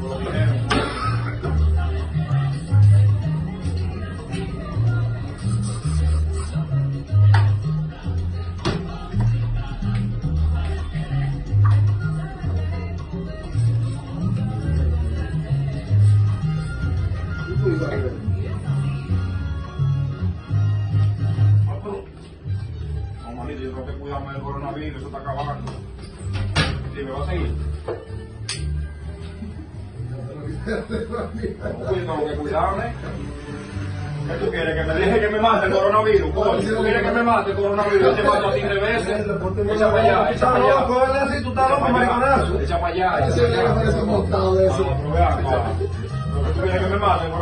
los dineros. Manito, yo tengo que cuidarme del coronavirus, eso está acabando. ¿Sí me va a seguir? Tengo que cuidarme. ¿Qué tú quieres? ¿Que me deje que me mate el coronavirus? Coño, ¿tú quieres que me mate el coronavirus? Yo te mato a ti 3 veces. Echa para allá, echa para allá. Tú estás loco, mariconazo. Echa para allá, echa para allá. Ese montado de eso. ¿Tú quieres que me mate el coronavirus?